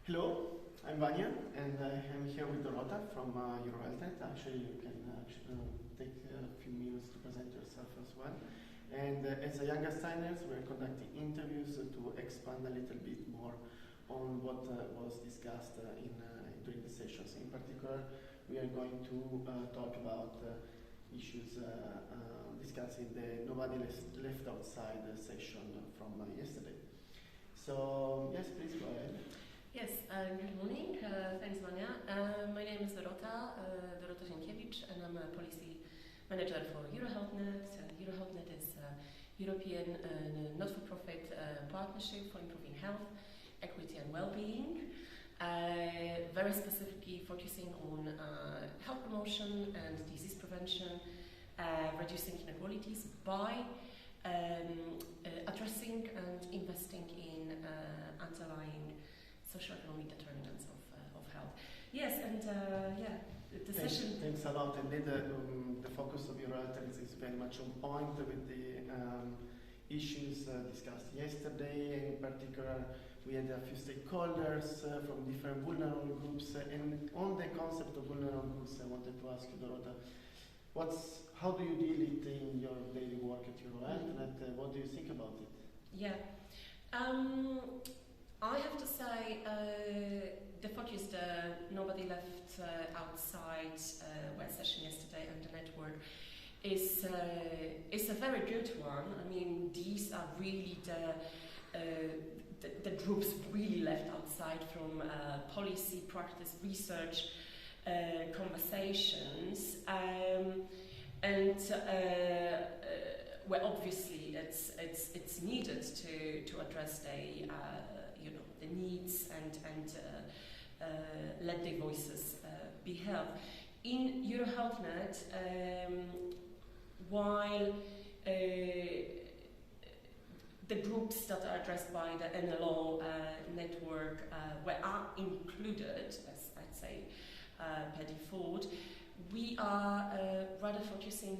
Hello, I'm Vanya, and I'm here with Dorota from EuroHealthNet. Actually, you can take a few minutes to present yourself as well. And as a young Gasteiners, we're conducting interviews to expand a little bit more on what was discussed during the sessions. In particular, we are going to talk about issues discussed in the Nobody Left Outside session from yesterday. So, yes, please go ahead. Yes, good morning. Thanks, Vanya. My name is Dorota, Dorota Sienkiewicz, and I'm a policy manager for EuroHealthNet. EuroHealthNet is a European not-for-profit partnership for improving health, equity and well-being, very specifically focusing on health promotion and disease prevention, reducing inequalities by addressing and investing in underlying socioeconomic determinants of health. Yes, and the session. Thanks a lot. Indeed, the focus of EuroHealthNet is very much on point with the issues discussed yesterday. In particular, we had a few stakeholders from different vulnerable groups. And on the concept of vulnerable groups, I wanted to ask you, Dorota, how do you deal it in your daily work at EuroHealthNet? What do you think about it? Yeah. I have to say, the focus, nobody left outside session yesterday and the network is a very good one. I mean, these are really the groups really left outside from policy, practice, research, conversations, well, obviously it's needed to address the needs and let their voices be heard. In EuroHealthNet, while the groups that are addressed by the NLO network are included, as I'd say, per default, we are rather focusing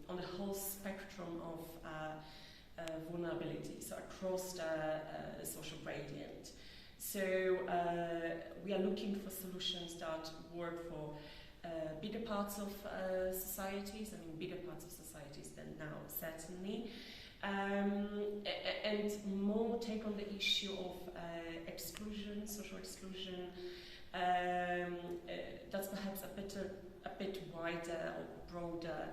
on the whole spectrum of vulnerability, so across the social gradient. So we are looking for solutions that work for bigger parts of societies, bigger parts of societies than now, certainly, and more take on the issue of exclusion, social exclusion. That's perhaps a bit wider or broader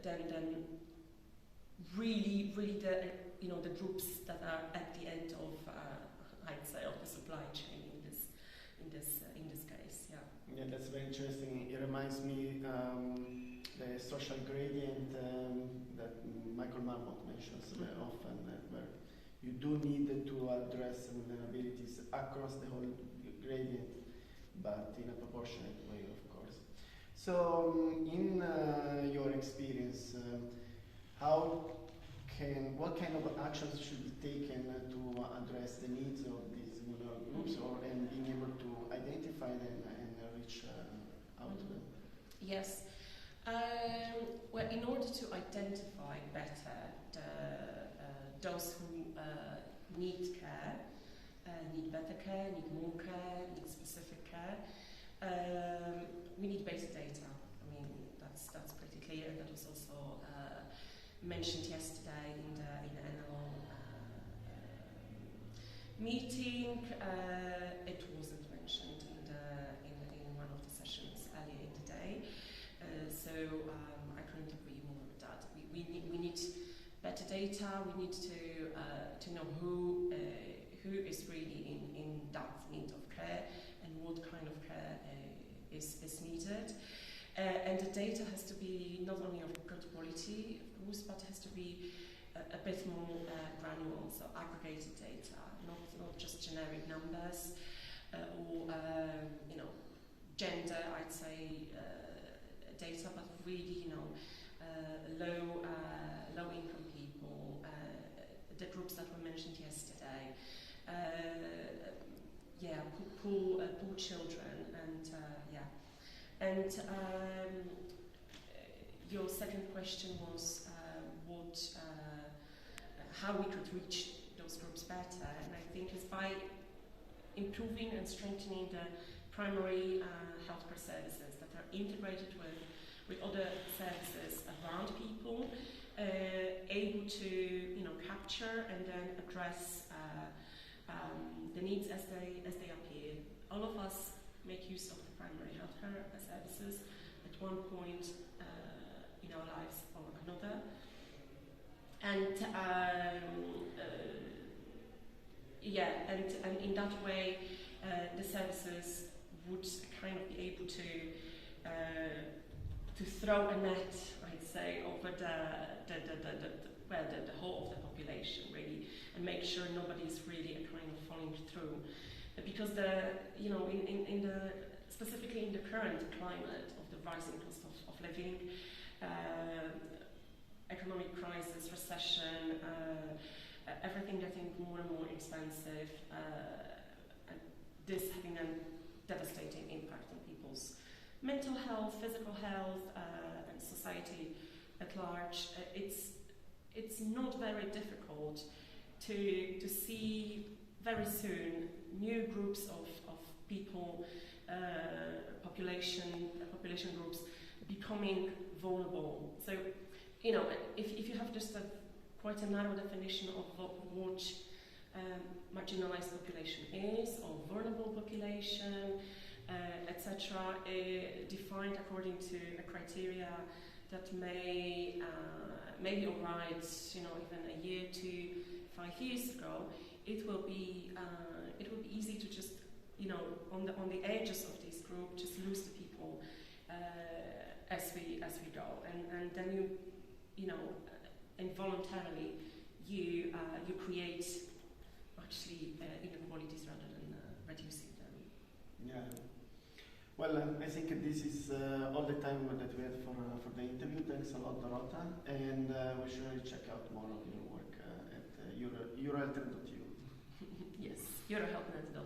than really the groups that are at the end of I'd say of the supply chain in this case. Yeah, that's very interesting. It reminds me the social gradient that Michael Marmot mentions very often, where you do need to address vulnerabilities across the whole gradient, but in a proportionate way, of course. So, in your experience, what kind of actions should be taken to address the needs of these vulnerable groups, and being able to identify them and reach out to them? Yes. Well, in order to identify better those who need care, need better care, need more care, need specific care, we need basic data. I mean, that's pretty clear, and that was also mentioned yesterday in the NLO meeting. It wasn't mentioned in one of the sessions earlier in the day, so I couldn't agree more with that. We need better data. We need to know who is really in that need of care and what kind of care is needed. And the data has to be not only of good quality, of course, but has to be a bit more granular, so aggregated data, not just generic numbers or gender, I'd say, data, but really low income people, the groups that were mentioned yesterday, poor children, and your second question was how we could reach those groups better, and I improving and strengthening the primary healthcare services that are integrated with other services around people, able to capture and then address the needs as they appear. All of us make use of the primary healthcare services at one point in our lives or another, and and in that way the services would kind of be able to throw a net, I'd say, over the whole of the population, really, and make sure nobody's really kind of falling through, because specifically in the current climate of the rising cost of living, economic crisis, recession, everything getting more and more expensive, and this having a devastating impact on people's mental health, physical health, and society at large. It's not very difficult to see very soon new groups of people, population groups becoming vulnerable. So, if you have just quite a narrow definition of what marginalized population is, or vulnerable population, etc., defined according to a criteria that may be alright, even a year to 5 years ago, it will be easy to just, on the edges of this group, just lose the people as we go, and then involuntarily you create actually inequalities rather than reducing them. Yeah. Well, I think this is all the time that we had for the interview. Thanks a lot, Dorota, and we should check out more of your work at eurohealth.eu. Yes, eurohealth.eu.